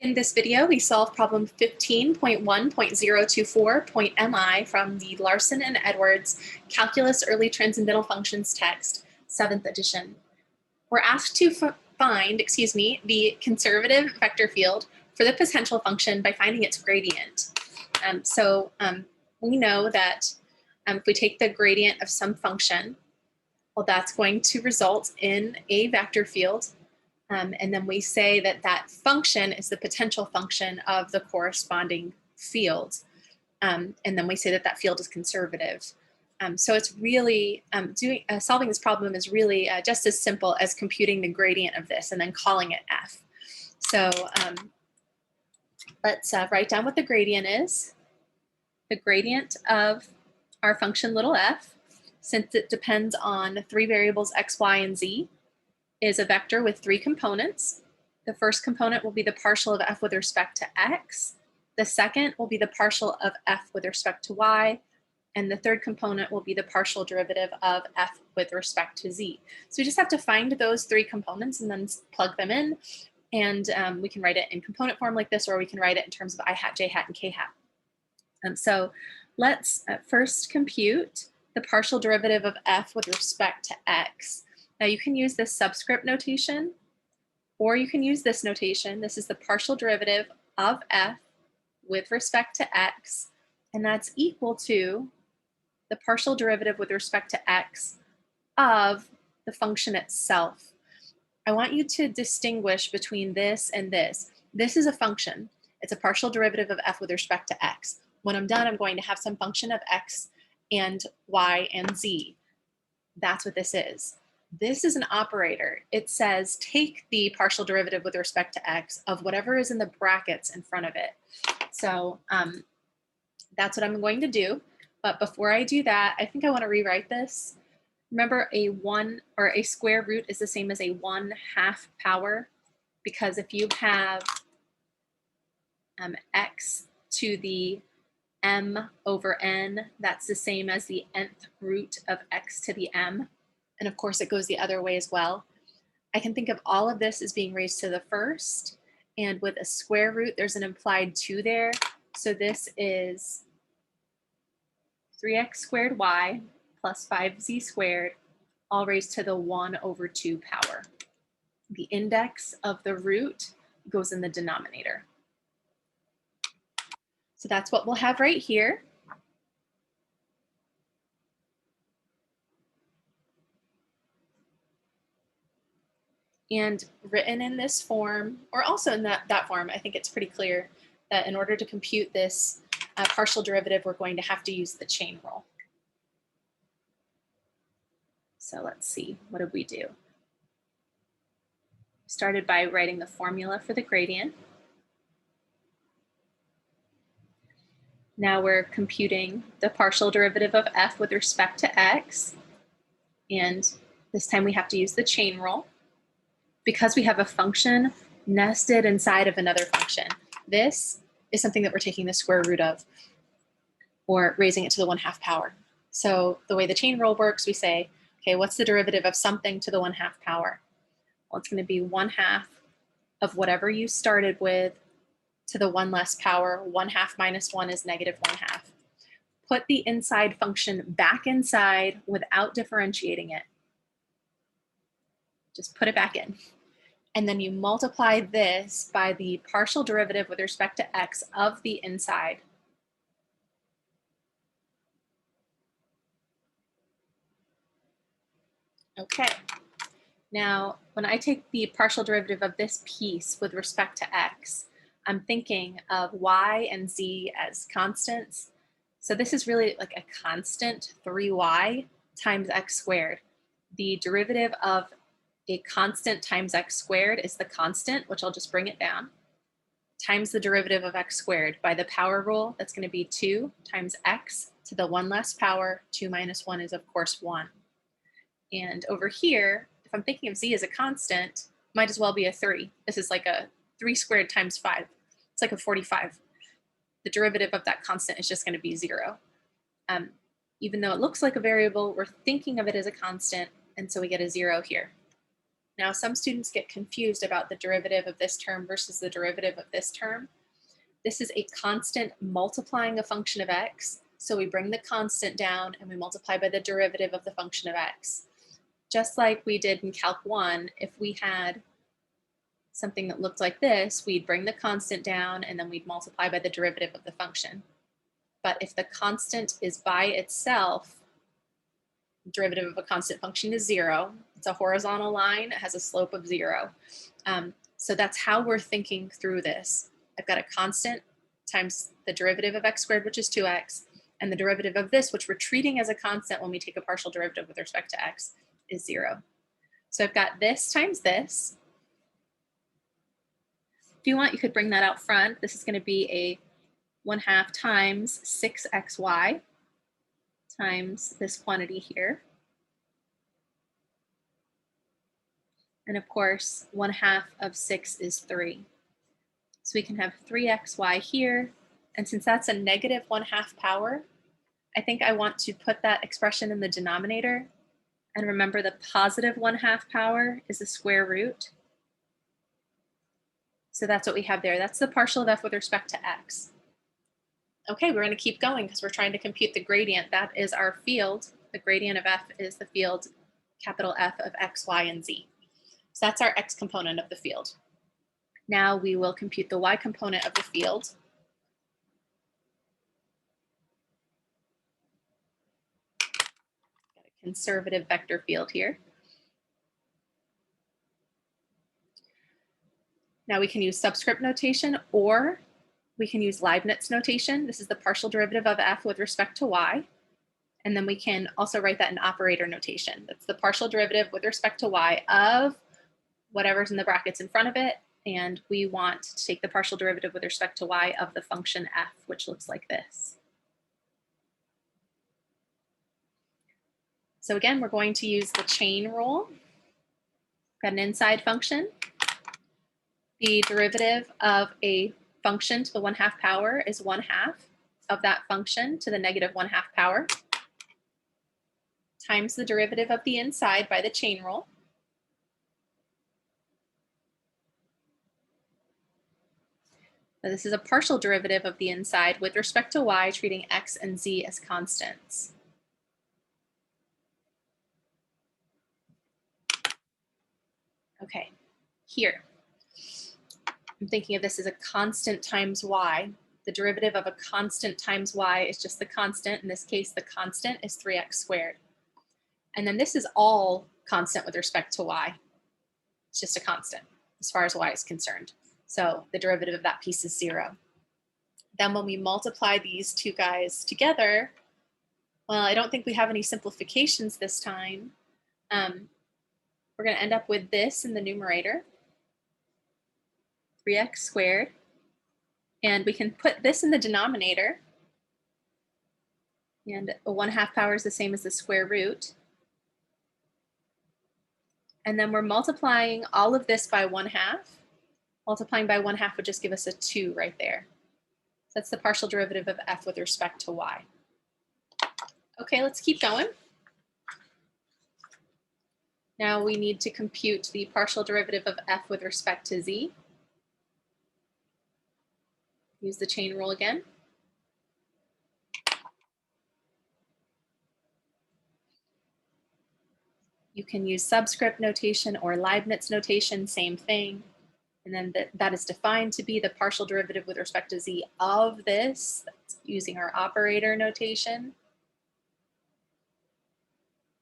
In this video, we solve problem 15.1.024.mi from the Larson and Edwards Calculus Early Transcendental Functions text, 7th edition. We're asked to find, the conservative vector field for the potential function by finding its gradient. We know that if we take the gradient of some function, well, that's going to result in a vector field. And then we say that that function is the potential function of the corresponding field. And then we say that that field is conservative. So it's really, solving this problem is really just as simple as computing the gradient of this and then calling it f. So let's write down what the gradient is. The gradient of our function little f, since it depends on three variables x, y, and z, is a vector with three components. The first component will be the partial of f with respect to x. The second will be the partial of f with respect to y. And the third component will be the partial derivative of f with respect to z. So we just have to find those three components and then plug them in. And we can write it in component form like this, or we can write it in terms of I hat, j hat, and k hat. So let's first compute the partial derivative of f with respect to x. Now you can use this subscript notation, or you can use this notation. This is the partial derivative of f with respect to x, and that's equal to the partial derivative with respect to x of the function itself. I want you to distinguish between this and this. This is a function. It's a partial derivative of f with respect to x. When I'm done, I'm going to have some function of x and y and z. That's what this is. This is an operator. It says take the partial derivative with respect to x of whatever is in the brackets in front of it. So that's what I'm going to do. But before I do that, I think I want to rewrite this. Remember, a square root is the same as a 1/2 power, because if you have x to the m over n, that's the same as the nth root of x to the m. And of course, it goes the other way as well. I can think of all of this as being raised to the first. And with a square root, there's an implied 2 there. So this is 3x squared y plus 5z squared, all raised to the 1/2 power. The index of the root goes in the denominator. So that's what we'll have right here. And written in this form, or also in that form, I think it's pretty clear that in order to compute this partial derivative, we're going to have to use the chain rule. So let's see, what did we do? Started by writing the formula for the gradient. Now we're computing the partial derivative of f with respect to x. And this time we have to use the chain rule, because we have a function nested inside of another function. This is something that we're taking the square root of, or raising it to the 1/2 power. So the way the chain rule works, we say, okay, what's the derivative of something to the 1/2 power? Well, it's going to be 1/2 of whatever you started with to the 1 less power. 1/2 minus 1 is -1/2. Put the inside function back inside without differentiating it. Just put it back in. And then you multiply this by the partial derivative with respect to x of the inside. Okay. Now, when I take the partial derivative of this piece with respect to x, I'm thinking of y and z as constants. So this is really like a constant, 3y times x squared. The derivative of a constant times x squared is the constant, which I'll just bring it down, times the derivative of x squared. By the power rule, that's going to be 2 times x to the 1 less power. 2 minus 1 is, of course, 1. And over here, if I'm thinking of z as a constant, might as well be a 3. This is like a 3 squared times 5. It's like a 45. The derivative of that constant is just going to be 0. Even though it looks like a variable, we're thinking of it as a constant, and so we get a 0 here. Now, some students get confused about the derivative of this term versus the derivative of this term. This is a constant multiplying a function of x. So we bring the constant down and we multiply by the derivative of the function of x. Just like we did in Calc 1, if we had something that looked like this, we'd bring the constant down and then we'd multiply by the derivative of the function. But if the constant is by itself, derivative of a constant function is 0. It's a horizontal line. It has a slope of 0. So that's how we're thinking through this. I've got a constant times the derivative of x squared, which is 2x, and the derivative of this, which we're treating as a constant when we take a partial derivative with respect to x, is 0. So I've got this times this. If you want, you could bring that out front. This is going to be a 1/2 times 6xy times this quantity here. And of course, 1/2 of 6 is 3. So we can have 3xy here. And since that's a negative 1/2 power, I think I want to put that expression in the denominator. And remember, the positive 1/2 power is the square root. So that's what we have there. That's the partial of f with respect to x. Okay, we're going to keep going because we're trying to compute the gradient. That is our field. The gradient of f is the field capital F of x, y, and z. So that's our x component of the field. Now we will compute the y component of the field. Got a conservative vector field here. Now we can use subscript notation or we can use Leibniz notation. This is the partial derivative of f with respect to y. And then we can also write that in operator notation. That's the partial derivative with respect to y of whatever's in the brackets in front of it. And we want to take the partial derivative with respect to y of the function f, which looks like this. So again, we're going to use the chain rule. Got an inside function. The derivative of a function to the 1/2 power is 1/2 of that function to the negative 1/2 power times the derivative of the inside by the chain rule. So this is a partial derivative of the inside with respect to y, treating x and z as constants. Okay, here. I'm thinking of this as a constant times y. The derivative of a constant times y is just the constant. In this case, the constant is 3x squared. And then this is all constant with respect to y. It's just a constant as far as y is concerned. So the derivative of that piece is 0. Then when we multiply these two guys together, well, I don't think we have any simplifications this time. We're going to end up with this in the numerator, 3x squared. And we can put this in the denominator. And a 1/2 power is the same as the square root. And then we're multiplying all of this by 1/2. Multiplying by 1/2 would just give us a 2 right there. So that's the partial derivative of f with respect to y. Okay, let's keep going. Now we need to compute the partial derivative of f with respect to z. Use the chain rule again. You can use subscript notation or Leibniz notation, same thing. And then that is defined to be the partial derivative with respect to z of this. That's using our operator notation.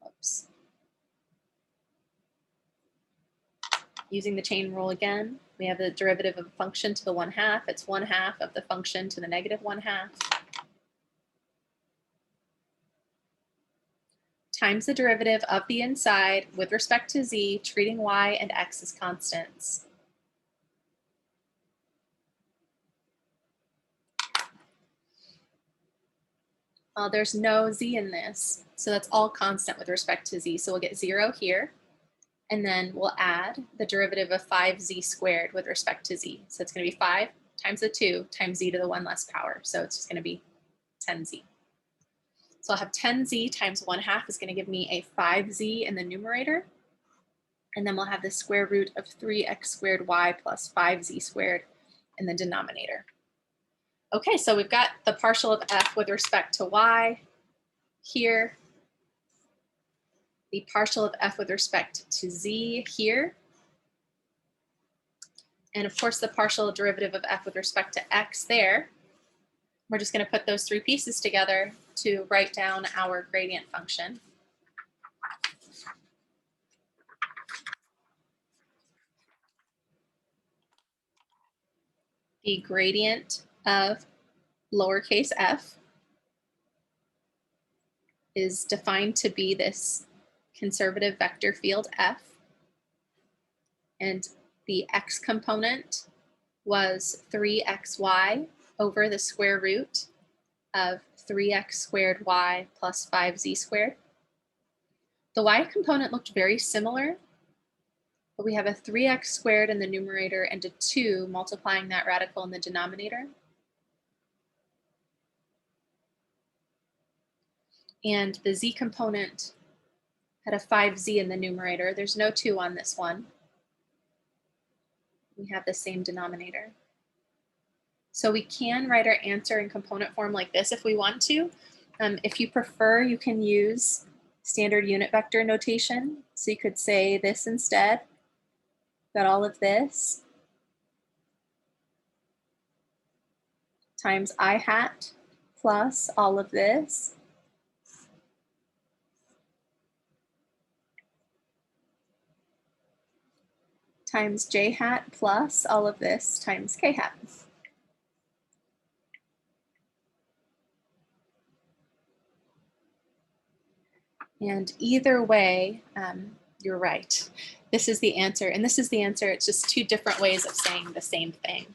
Oops. Using the chain rule again, we have the derivative of a function to the 1/2. It's 1/2 of the function to the negative 1/2. Times the derivative of the inside with respect to z, treating y and x as constants. There's no z in this, so that's all constant with respect to z. So we'll get 0 here, and then we'll add the derivative of 5z squared with respect to z. So it's going to be 5 times the 2 times z to the 1 less power. So it's just going to be 10z. So I'll have 10z times 1/2 is going to give me a 5z in the numerator. And then we'll have the square root of 3x squared y plus 5z squared in the denominator. Okay, so we've got the partial of f with respect to y here, the partial of f with respect to z here, and of course the partial derivative of f with respect to x there. We're just going to put those three pieces together to write down our gradient function. The gradient of lowercase f is defined to be this conservative vector field f, and the x component was 3xy over the square root of 3x squared y plus 5z squared. The y component looked very similar, but we have a 3x squared in the numerator and a 2 multiplying that radical in the denominator. And the z component had a 5z in the numerator. There's no 2 on this one. We have the same denominator. So we can write our answer in component form like this if we want to. If you prefer, you can use standard unit vector notation. So you could say this instead. Got all of this times I hat plus all of this times j hat plus all of this times k hat. And either way, you're right. This is the answer, and this is the answer. It's just two different ways of saying the same thing.